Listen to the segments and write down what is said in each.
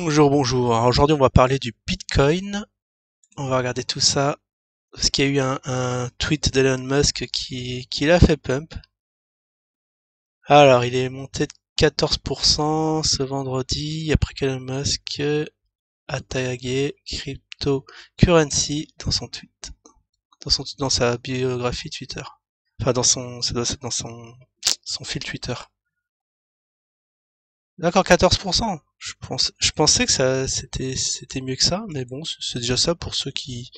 Bonjour, bonjour. Alors aujourd'hui, on va parler du Bitcoin. On va regarder tout ça parce qu'il y a eu un tweet d'Elon Musk qui l'a fait pump. Alors, il est monté de 14% ce vendredi après qu'Elon Musk a tagué cryptocurrency dans son tweet, dans sa biographie Twitter. Enfin, ça doit être dans son fil Twitter. D'accord, 14%. Je pensais que c'était mieux que ça, mais bon, c'est déjà ça pour ceux qui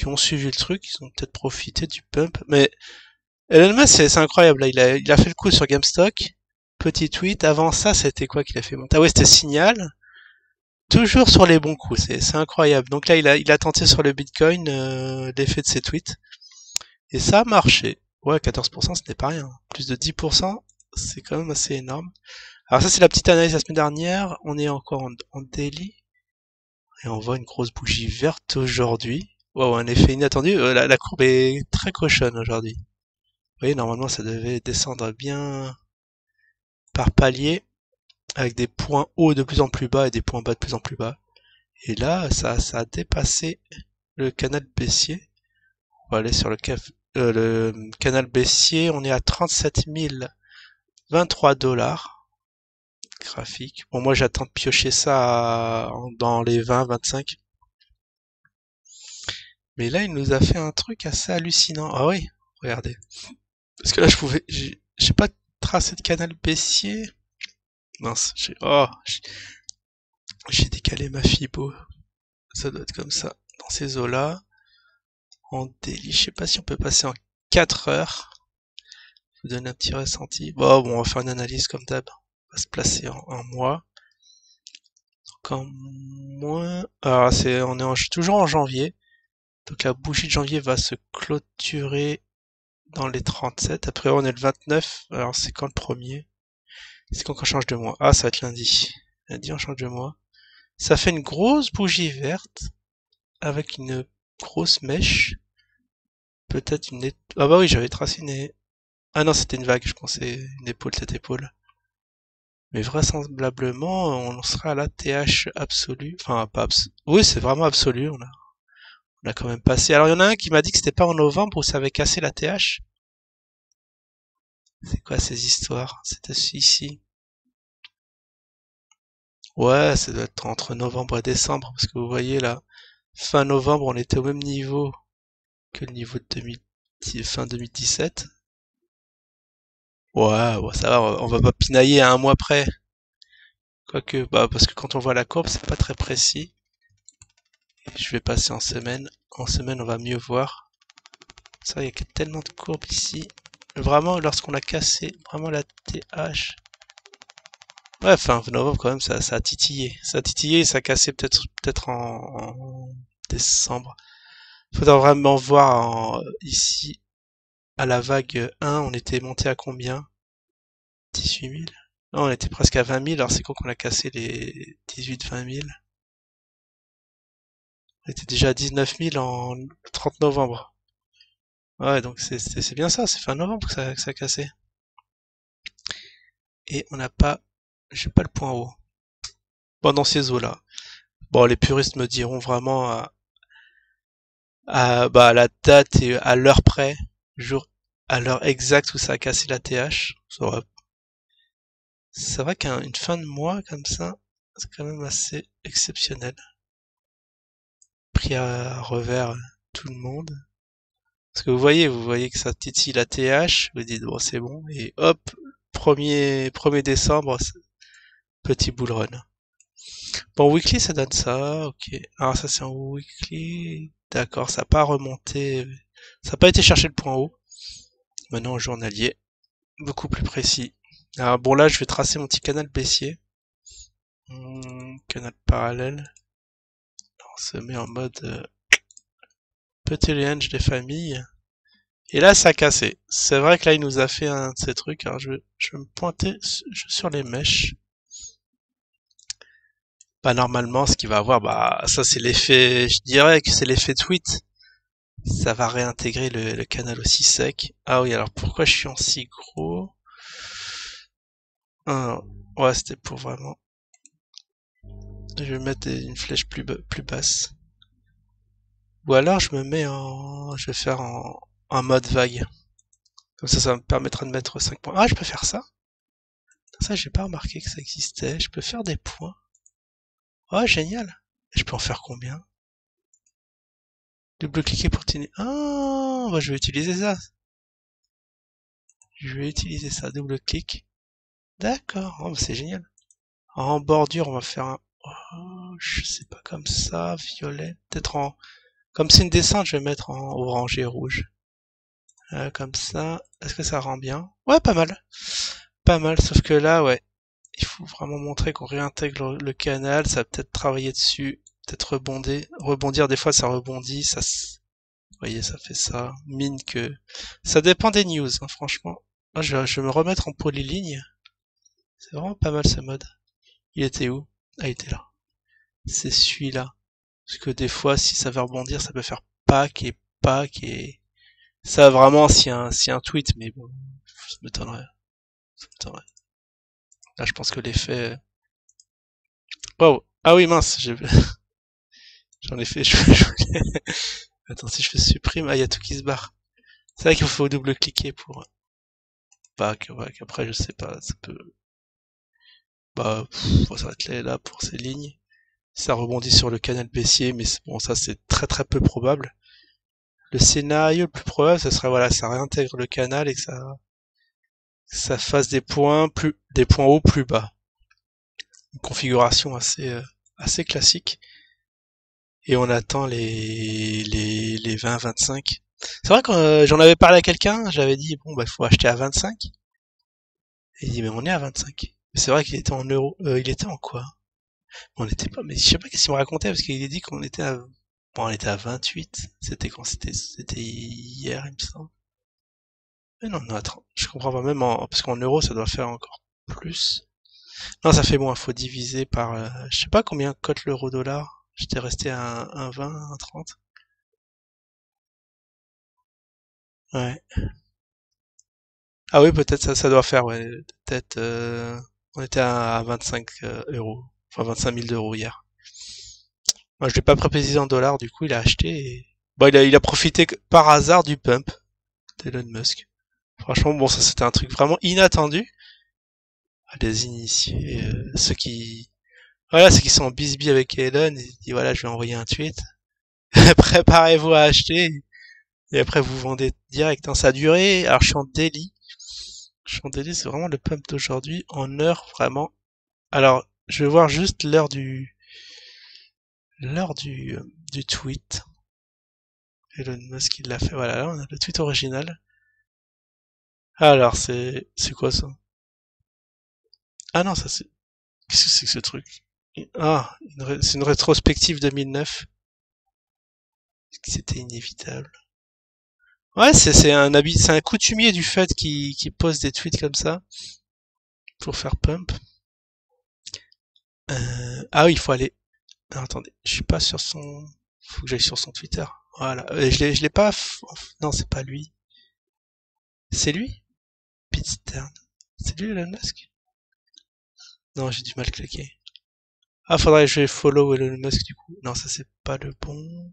ont suivi le truc, ils ont peut-être profité du pump. Mais Elon Musk, c'est incroyable. Là, il a fait le coup sur GameStop. Petit tweet. Avant ça, c'était quoi qu'il a fait monter? Ah ouais, c'était Signal. Toujours sur les bons coups. C'est incroyable. Donc là, il a tenté sur le Bitcoin l'effet de ses tweets. Et ça a marché. Ouais, 14%, ce n'est pas rien. Plus de 10%, c'est quand même assez énorme. Alors ça, c'est la petite analyse la semaine dernière. On est encore en daily. Et on voit une grosse bougie verte aujourd'hui. Wow, un effet inattendu. La courbe est très cochonne aujourd'hui. Vous voyez, normalement, ça devait descendre bien par palier, avec des points hauts de plus en plus bas et des points bas de plus en plus bas. Et là, ça a dépassé le canal baissier. On va aller sur le canal baissier. On est à 37 023 dollars. Graphique. Bon, moi, j'attends de piocher ça dans les 20, 25. Mais là, il nous a fait un truc assez hallucinant. Ah oui, regardez. Parce que là, j'ai pas tracé de canal baissier. Mince, j'ai décalé ma fibo. Ça doit être comme ça. Dans ces eaux-là. En daily, je sais pas si on peut passer en 4 heures. Je vous donne un petit ressenti. Bon, on va faire une analyse comme d'hab. On va se placer en mois. Donc en mois. Alors, toujours en janvier. Donc la bougie de janvier va se clôturer dans les 37. Après, on est le 29. Alors, c'est quand le premier? C'est quand on change de mois? Ah, ça va être lundi. Lundi, on change de mois. Ça fait une grosse bougie verte avec une grosse mèche. Peut-être Ah bah oui, j'avais tracé une... Ah non, c'était une vague, je pensais une épaule, cette épaule. Mais vraisemblablement, on sera à la TH absolue. Enfin, pas Oui, c'est vraiment absolu. On a quand même passé. Alors, il y en a un qui m'a dit que c'était pas en novembre où ça avait cassé la TH. C'est quoi ces histoires? C'était ici. Ouais, ça doit être entre novembre et décembre, parce que vous voyez là, fin novembre, on était au même niveau que le niveau de fin 2017. Ouais, ça va, on va pas pinailler à un mois près. Quoique, bah, parce que quand on voit la courbe, c'est pas très précis. Et je vais passer en semaine. En semaine, on va mieux voir. Ça, il y a tellement de courbes ici. Vraiment, lorsqu'on a cassé vraiment la TH. Ouais, fin novembre, quand même, ça a titillé. Ça a titillé et ça a cassé peut-être en décembre. Faudra vraiment voir ici, à la vague 1, on était monté à combien? 18 000? Non, on était presque à 20 000, alors c'est quand qu'on a cassé les 18-20 000? On était déjà à 19 000 en 30 novembre. Ouais, donc c'est bien ça, c'est fin novembre que ça a cassé. Et j'ai pas le point haut. Bon, dans ces eaux-là. Bon, les puristes me diront vraiment à la date et à l'heure près, à l'heure exacte où ça a cassé la TH. C'est vrai qu'une fin de mois comme ça, c'est quand même assez exceptionnel. Pris à revers tout le monde. Parce que vous voyez que ça titille la TH, vous dites bon c'est bon, et hop, 1er décembre, petit bull run. Bon, weekly ça donne ça, ok. Alors ça c'est en weekly, d'accord, ça n'a pas remonté, ça n'a pas été chercher le point haut. Maintenant en journalier, beaucoup plus précis. Alors bon là je vais tracer mon petit canal baissier. Canal parallèle. On se met en mode petit range des familles. Et là, ça a cassé. C'est vrai que là, il nous a fait un de ces trucs. Alors, je vais me pointer sur les mèches. Bah, normalement, ce qu'il va avoir, bah, ça, c'est l'effet, je dirais que c'est l'effet tweet. Ça va réintégrer le canal aussi sec. Ah oui, alors pourquoi je suis en si gros? Ah, ouais, c'était pour vraiment Je vais mettre une flèche plus basse. Ou alors je me mets je vais faire en mode vague. Comme ça me permettra de mettre 5 points. Ah, je peux faire ça? Ça, j'ai pas remarqué que ça existait. Je peux faire des points. Oh, génial. Je peux en faire combien? Double-cliquer pour tenir. Ah, bah, je vais utiliser ça. Double-clic. D'accord. Oh, bah, c'est génial. En bordure, on va faire un... Oh, je sais pas, comme ça, violet. Peut-être en... Comme c'est une descente, je vais mettre en orange et rouge. Comme ça. Est-ce que ça rend bien? Ouais, pas mal. Pas mal, sauf que là, ouais. Il faut vraiment montrer qu'on réintègre le canal. Ça va peut-être travailler dessus. Peut-être rebondir. Des fois, ça rebondit. Vous voyez, ça fait ça. Mine que... Ça dépend des news, hein, franchement. Moi, je vais me remettre en polyligne. C'est vraiment pas mal ce mode. Il était où? Ah, il était là. C'est celui-là. Parce que des fois, si ça veut rebondir, ça peut faire pack et... Ça vraiment, si un tweet, mais bon, ça m'étonnerait. Là, je pense que l'effet... Wow. Ah oui, mince, j'en ai fait... Attends, si je fais supprime, ah, il y a tout qui se barre. C'est vrai qu'il faut double-cliquer pour... Pack. Après, je sais pas, ça peut... Bah, faut s'arrêter là pour ces lignes. Ça rebondit sur le canal baissier, mais bon, ça c'est très très peu probable. Le scénario le plus probable, ce serait voilà, ça réintègre le canal et que ça fasse des points hauts plus bas. Une configuration assez classique. Et on attend les 20-25. C'est vrai que j'en avais parlé à quelqu'un, j'avais dit bon bah il faut acheter à 25. Et il dit mais on est à 25. Mais c'est vrai qu'il était en euros. Il était en quoi? On n'était pas, mais je sais pas qu'est-ce qu'il me racontait parce qu'il a dit qu'on était à, bon, on était à 28. C'était quand c'était hier, il me semble. Mais non, non, attends, je comprends pas même parce qu'en euros ça doit faire encore plus. Non, ça fait moins, faut diviser par, je sais pas combien cote l'euro dollar. J'étais resté à un 20, un 30. Ouais. Ah oui, peut-être ça doit faire, ouais. Peut-être, on était à 25 euros. Enfin, 25 000 euros hier. Moi, je l'ai pas précisé en dollars, du coup, il a acheté et... Bon, il a profité par hasard du pump d'Elon Musk. Franchement, bon, ça c'était un truc vraiment inattendu. À les initiés, ceux qui sont en bisbille avec Elon, et dit voilà, je vais envoyer un tweet. Préparez-vous à acheter. Et après, vous vendez direct. Hein. Ça a duré, alors je suis en daily. C'est vraiment le pump d'aujourd'hui, en heure, vraiment. Alors, je vais voir juste du tweet. Elon Musk, il l'a fait. Voilà, là, on a le tweet original. Alors, c'est quoi ça? Ah non, ça c'est, qu'est-ce que c'est que ce truc? Ah, c'est une rétrospective 2009. C'était inévitable. Ouais, c'est un coutumier du fait qui pose des tweets comme ça pour faire pump. Ah oui, il faut aller. Alors, attendez, je suis pas sur son. Faut que j'aille sur son Twitter. Voilà. Je l'ai pas. Non, c'est pas lui. C'est lui? Pete Stern. C'est lui Elon Musk? Non, j'ai du mal cliquer. Ah, faudrait que je follow Elon Musk du coup. Non, ça c'est pas le bon.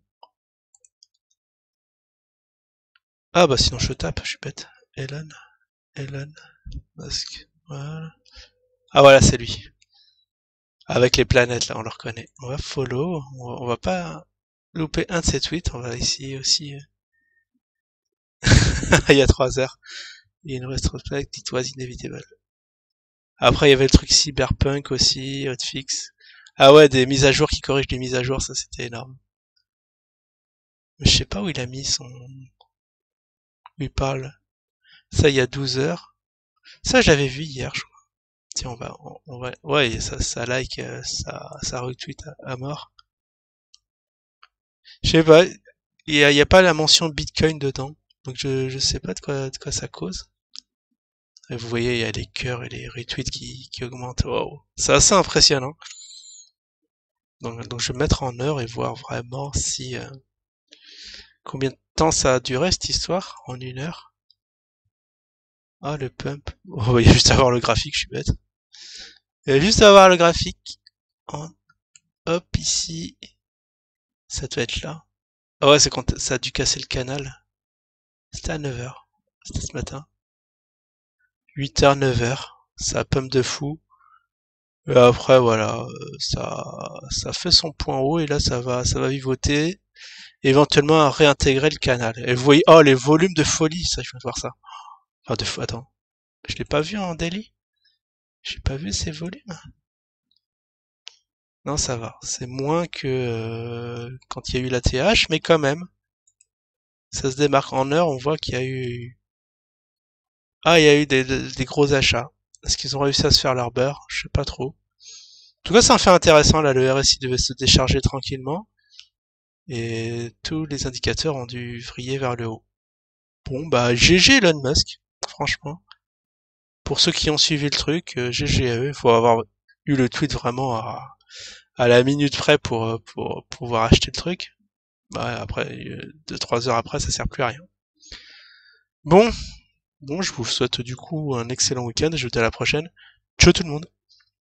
Ah bah sinon je tape, je suis bête. Elon Musk. Voilà. Ah voilà, c'est lui. Avec les planètes là, on le reconnaît. On va follow. On va pas louper un de ses tweets. On va essayer aussi. Il y a 3 heures. Il y a une rétrospective, it was inevitable. Après, il y avait le truc Cyberpunk aussi, hotfix. Ah ouais, des mises à jour qui corrigent des mises à jour, ça c'était énorme. Mais je sais pas où il a mis où il parle. Ça, il y a 12 heures. Ça, je l'avais vu hier, je crois. Tiens, ouais, ça like, ça retweet à mort. Je sais pas, il y a pas la mention Bitcoin dedans. Donc je sais pas de quoi ça cause. Et vous voyez, il y a les cœurs et les retweets qui augmentent. Wow. C'est assez impressionnant. Donc je vais mettre en heure et voir vraiment si combien de temps ça a duré cette histoire en 1 heure. Ah le pump. Oh, il y a juste à voir le graphique, je suis bête. Il y a juste à voir le graphique. hop, ici, ça doit être là. Ah ouais, c'est quand ça a dû casser le canal. C'était à 9h. C'était ce matin. 8h, 9h. Ça pump de fou. Et après, voilà, ça fait son point haut et là, ça va vivoter. Éventuellement, à réintégrer le canal. Et vous voyez, oh, les volumes de folie, ça, je viens de voir ça. Enfin, attends. Je l'ai pas vu en daily? J'ai pas vu ces volumes. Non, ça va. C'est moins que quand il y a eu la TH, mais quand même, ça se démarque en heure. On voit qu'il y a eu... Ah, il y a eu des gros achats. Est-ce qu'ils ont réussi à se faire leur beurre? Je sais pas trop. En tout cas, c'est un fait intéressant. Là, le RSI devait se décharger tranquillement. Et tous les indicateurs ont dû vriller vers le haut. Bon, bah, GG Elon Musk. Franchement. Pour ceux qui ont suivi le truc, GG à eux. Il faut avoir eu le tweet vraiment à la minute près pour pouvoir acheter le truc. Bah, après, 2-3 heures après, ça sert plus à rien. Bon, je vous souhaite du coup un excellent week-end et je vous dis à la prochaine. Ciao tout le monde!